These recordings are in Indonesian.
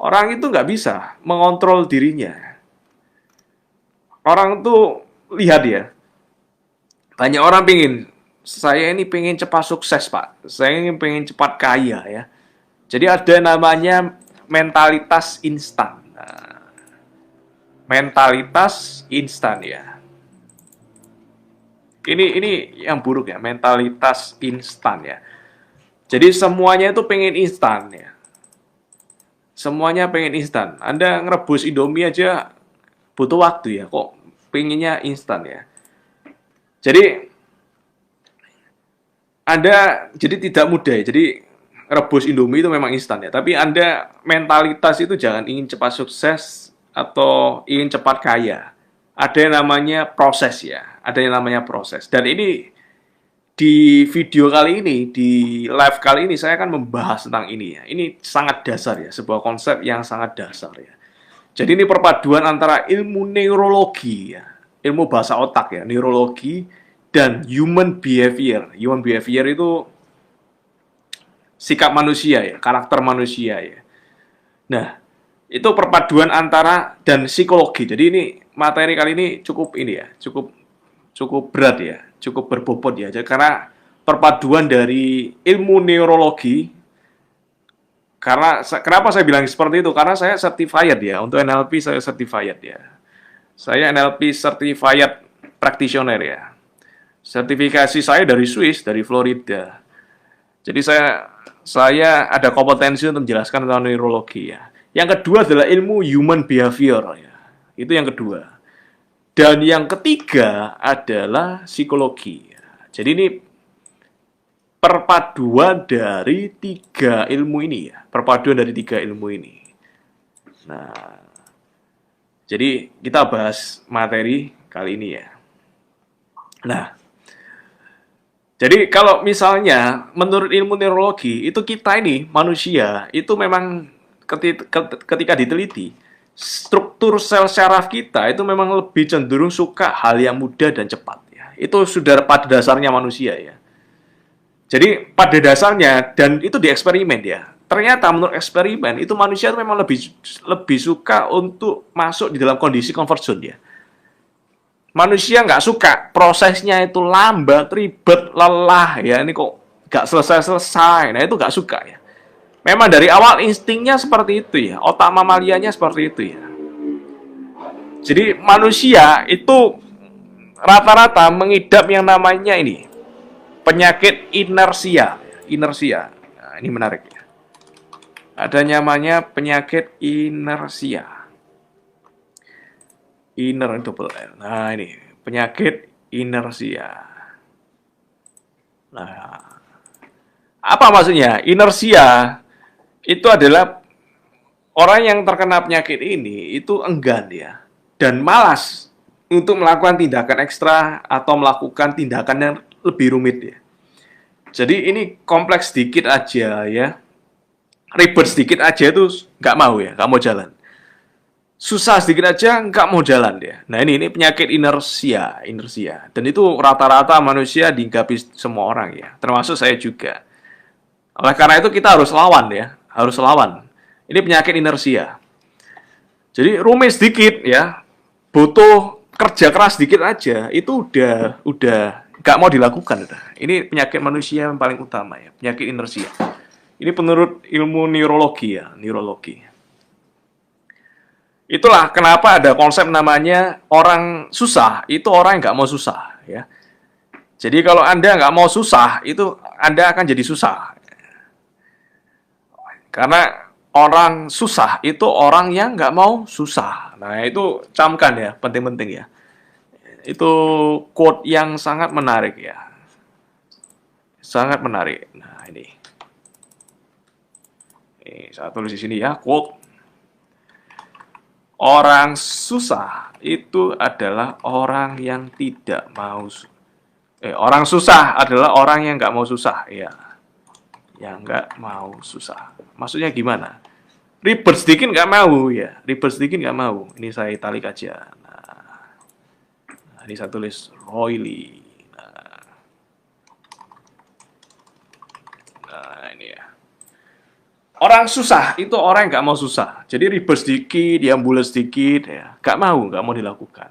Orang itu nggak bisa mengontrol dirinya. Orang tuh lihat ya, banyak orang pingin, saya ini pengen cepat sukses pak, saya ini pengen cepat kaya ya. Jadi ada namanya mentalitas instan. Nah, mentalitas instan ya. Ini yang buruk ya, mentalitas instan ya. Jadi semuanya itu pengen instan ya. Semuanya pengen instan. Anda ngerebus Indomie aja butuh waktu ya, kok pengennya instan ya. Jadi Anda jadi tidak mudah ya. Jadi rebus Indomie itu memang instan ya. Tapi Anda mentalitas itu jangan ingin cepat sukses atau ingin cepat kaya. Ada yang namanya proses ya. Ada yang namanya proses. Dan ini di video kali ini, di live kali ini saya akan membahas tentang ini ya. Ini sangat dasar ya, sebuah konsep yang sangat dasar ya. Jadi ini perpaduan antara ilmu neurologi ya, ilmu bahasa otak ya, neurologi dan human behavior. Human behavior itu sikap manusia ya, karakter manusia ya. Nah, itu perpaduan antara dan psikologi. Jadi ini materi kali ini cukup ini ya, cukup cukup berat ya, cukup berbobot ya. Jadi, karena perpaduan dari ilmu neurologi. Karena kenapa saya bilang seperti itu? Karena saya certified ya, untuk NLP saya certified ya. Saya NLP certified practitioner ya. Sertifikasi saya dari Swiss, dari Florida. Jadi saya ada kompetensi untuk menjelaskan tentang neurologi ya. Yang kedua adalah ilmu human behavior ya. Itu yang kedua. Dan yang ketiga adalah psikologi. Jadi ini perpaduan dari tiga ilmu ini ya. Perpaduan dari tiga ilmu ini. Nah, jadi kita bahas materi kali ini ya. Nah, jadi kalau misalnya menurut ilmu neurologi itu kita ini manusia itu memang ketika diteliti struktur sel syaraf kita itu memang lebih cenderung suka hal yang mudah dan cepat ya. Itu sudah pada dasarnya manusia ya. Jadi pada dasarnya dan itu dieksperimen ya. Ternyata menurut eksperimen itu manusia itu memang lebih lebih suka untuk masuk di dalam kondisi comfort zone ya. Manusia nggak suka prosesnya itu lambat, ribet, lelah ya. Ini kok nggak selesai-selesai. Nah itu nggak suka ya. Memang dari awal instingnya seperti itu ya. Otak mamalianya seperti itu ya. Jadi manusia itu rata-rata mengidap yang namanya ini penyakit inersia. Inersia. Nah, ini menarik ya. Ada namanya penyakit inersia. Inner double R. Nah, ini penyakit inersia. Nah, apa maksudnya? Inersia itu adalah orang yang terkena penyakit ini itu enggan ya dan malas untuk melakukan tindakan ekstra atau melakukan tindakan yang lebih rumit ya. Jadi ini kompleks sedikit aja ya, ribet sedikit aja itu nggak mau ya, nggak mau jalan. Susah sedikit aja nggak mau jalan dia. Nah ini penyakit inersia, inersia. Dan itu rata-rata manusia dihinggapi semua orang ya, termasuk saya juga. Oleh karena itu kita harus lawan ya, harus lawan. Ini penyakit inersia. Jadi rumit sedikit ya, butuh kerja keras sedikit aja, itu udah nggak mau dilakukan. Ini penyakit manusia yang paling utama ya, penyakit inersia. Ini menurut ilmu neurologi ya, neurologi. Itulah kenapa ada konsep namanya orang susah, itu orang yang nggak mau susah ya. Jadi kalau Anda nggak mau susah, itu Anda akan jadi susah. Karena orang susah itu orang yang nggak mau susah. Nah itu camkan ya, penting-penting ya. Itu quote yang sangat menarik ya. Sangat menarik. Nah ini saya tulis di sini ya, quote. Orang susah itu adalah orang yang tidak mau. Orang susah adalah orang yang nggak mau susah ya. Yang nggak mau susah. Maksudnya gimana? Ribet sedikit nggak mau ya. Ribet sedikit nggak mau. Ini saya italik aja. Nah, ini saya tulis Roy Lee. Nah ini ya. Orang susah itu orang yang nggak mau susah. Jadi ribet sedikit, dia bulat sedikit, ya nggak mau dilakukan.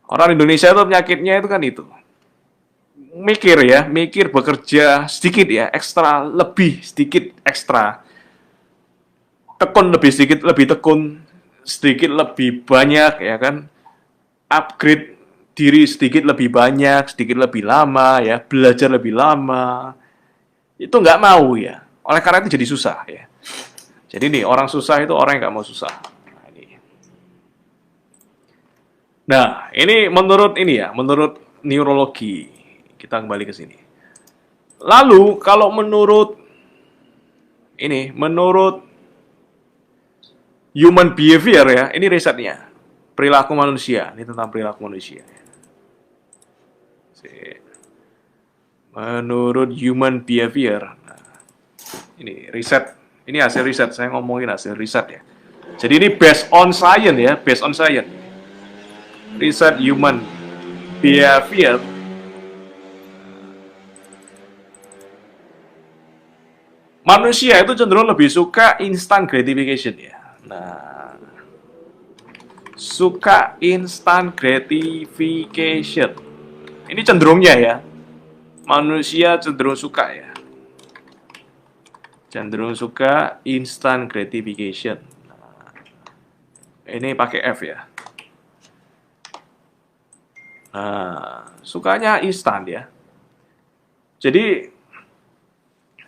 Orang Indonesia itu penyakitnya itu kan itu. Mikir ya, mikir bekerja sedikit ya, ekstra, lebih sedikit ekstra. Tekun lebih sedikit, lebih tekun, sedikit lebih banyak ya kan. Upgrade diri sedikit lebih banyak, sedikit lebih lama ya, belajar lebih lama. Itu nggak mau ya. Oleh karena itu jadi susah ya. Jadi nih, orang susah itu orang yang nggak mau susah. Nah, ini menurut ini ya, menurut neurologi. Kita kembali ke sini. Lalu kalau menurut human behavior ya, ini risetnya. Perilaku manusia, ini tentang perilaku manusia. Menurut human behavior, nah, ini riset, ini hasil riset, saya ngomongin hasil riset ya. Jadi ini based on science ya, based on science. Riset human behavior. Manusia itu cenderung lebih suka instant gratification ya. Nah, suka instant gratification. Ini cenderungnya ya. Manusia cenderung suka ya. Cenderung suka instant gratification. Nah, ini pakai F ya. Nah, sukanya instan ya. Jadi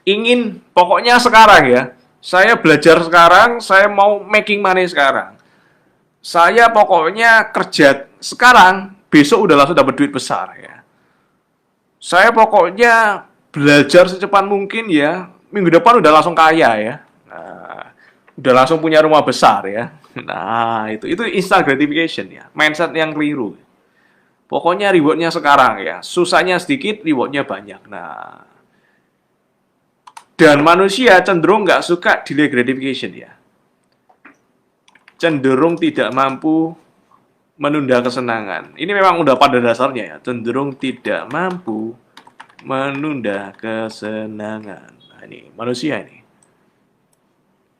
ingin pokoknya sekarang ya. Saya belajar sekarang, saya mau making money sekarang. Saya pokoknya kerja sekarang, besok udah langsung dapat duit besar ya. Saya pokoknya belajar secepat mungkin ya, minggu depan udah langsung kaya ya. Nah, udah langsung punya rumah besar ya. Nah, itu instant gratification ya. Mindset yang keliru. Pokoknya rewardnya sekarang ya. Susahnya sedikit, rewardnya banyak. Nah, dan manusia cenderung nggak suka delay gratification ya. Cenderung tidak mampu menunda kesenangan. Ini memang udah pada dasarnya ya. Cenderung tidak mampu menunda kesenangan. Nah, ini manusia ini.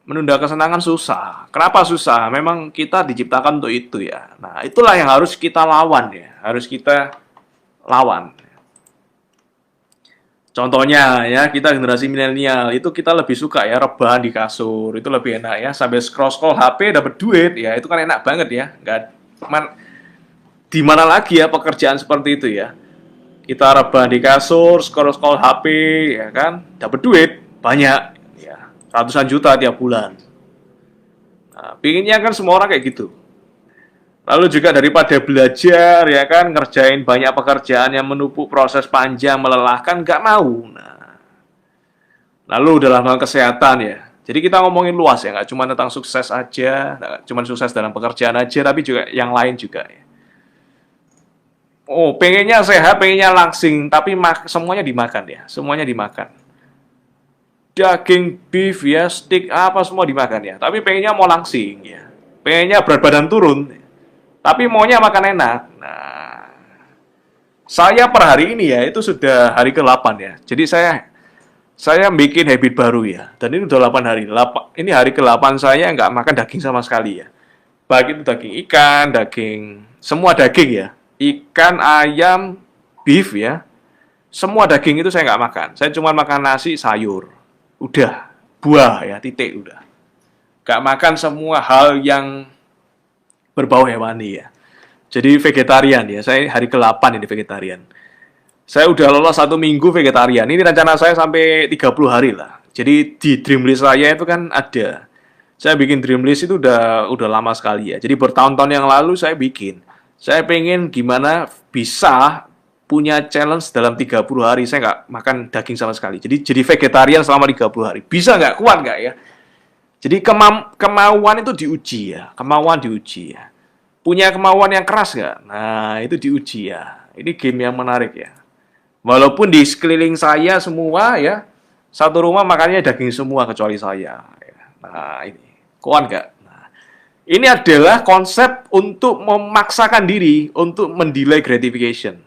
Menunda kesenangan susah. Kenapa susah? Memang kita diciptakan untuk itu ya. Nah, itulah yang harus kita lawan ya. Harus kita lawan. Contohnya ya, kita generasi milenial itu kita lebih suka ya rebahan di kasur, itu lebih enak ya, sambil scroll HP dapat duit ya, itu kan enak banget ya. Nggak di mana lagi ya pekerjaan seperti itu ya. Kita rebahan di kasur, scroll HP ya kan, dapat duit banyak ya, ratusan juta tiap bulan. Nah, pinginnya kan semua orang kayak gitu. Lalu juga daripada belajar ya kan, ngerjain banyak pekerjaan yang menumpuk proses panjang, melelahkan, nggak mau. Nah, lalu dalam hal kesehatan ya. Jadi kita ngomongin luas ya, nggak cuma tentang sukses aja, nggak cuma sukses dalam pekerjaan aja, tapi juga yang lain juga ya. Oh, pengennya sehat, pengennya langsing, tapi semuanya dimakan ya, semuanya dimakan. Daging, beef ya, steak, apa semua dimakan ya. Tapi pengennya mau langsing ya, pengennya berat badan turun. Tapi maunya makan enak. Nah, saya per hari ini ya, itu sudah hari ke-8 ya. Jadi saya bikin habit baru ya. Dan ini udah 8 hari. Ini hari ke-8 saya nggak makan daging sama sekali ya. Baik itu daging ikan, daging, semua daging ya. Ikan, ayam, beef ya. Semua daging itu saya nggak makan. Saya cuma makan nasi, sayur. Udah, buah ya, titik udah. Nggak makan semua hal yang berbau hewani ya. Jadi vegetarian ya. Saya hari ke-8 ini vegetarian. Saya udah lolos 1 minggu vegetarian. Ini rencana saya sampai 30 hari lah. Jadi di dream list saya itu kan ada. Saya bikin dream list itu udah lama sekali ya. Jadi bertahun-tahun yang lalu saya bikin. Saya pengen gimana bisa punya challenge dalam 30 hari. Saya nggak makan daging sama sekali. Jadi vegetarian selama 30 hari. Bisa nggak? Kuat nggak ya? Jadi kemauan itu diuji ya, kemauan diuji ya. Punya kemauan yang keras nggak? Nah, itu diuji ya. Ini game yang menarik ya. Walaupun di sekeliling saya semua ya, satu rumah makannya daging semua kecuali saya. Nah, ini kuat nggak? Nah, ini adalah konsep untuk memaksakan diri untuk mendelay gratification.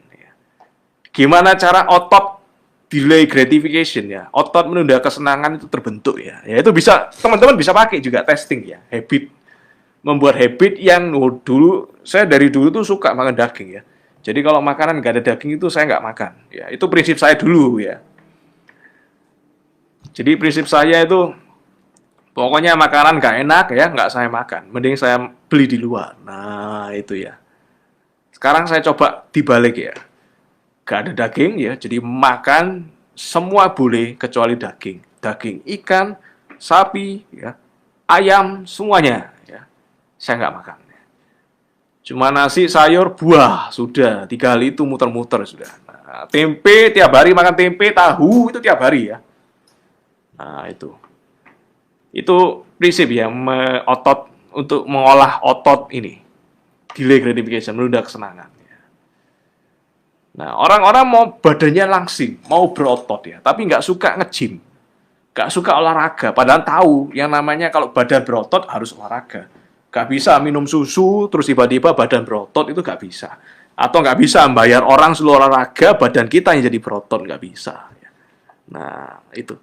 Gimana cara otot delay gratification ya, otot menunda kesenangan itu terbentuk ya. Ya itu bisa teman-teman bisa pakai juga testing ya, habit membuat habit yang dulu saya dari dulu tuh suka makan daging ya. Jadi kalau makanan nggak ada daging itu saya nggak makan. Ya itu prinsip saya dulu ya. Jadi prinsip saya itu pokoknya makanan nggak enak ya nggak saya makan. Mending saya beli di luar. Nah itu ya. Sekarang saya coba dibalik ya. Gak ada daging ya, jadi makan semua boleh kecuali daging. Daging ikan, sapi, ya, ayam, semuanya. Ya. Saya nggak makan. Cuma nasi, sayur, buah, sudah. 3 hal itu muter-muter sudah. Nah, tempe, tiap hari makan tempe, tahu, itu tiap hari ya. Nah, itu. Itu prinsip ya, otot untuk mengolah otot ini. Delay gratification, menunda kesenangan. Nah, orang-orang mau badannya langsing, mau berotot ya, tapi nggak suka nge-gym, nggak suka olahraga. Padahal tahu yang namanya kalau badan berotot harus olahraga. Nggak bisa minum susu, terus tiba-tiba badan berotot, itu nggak bisa. Atau nggak bisa membayar orang seluruh olahraga, badan kita yang jadi berotot, nggak bisa. Nah, itu.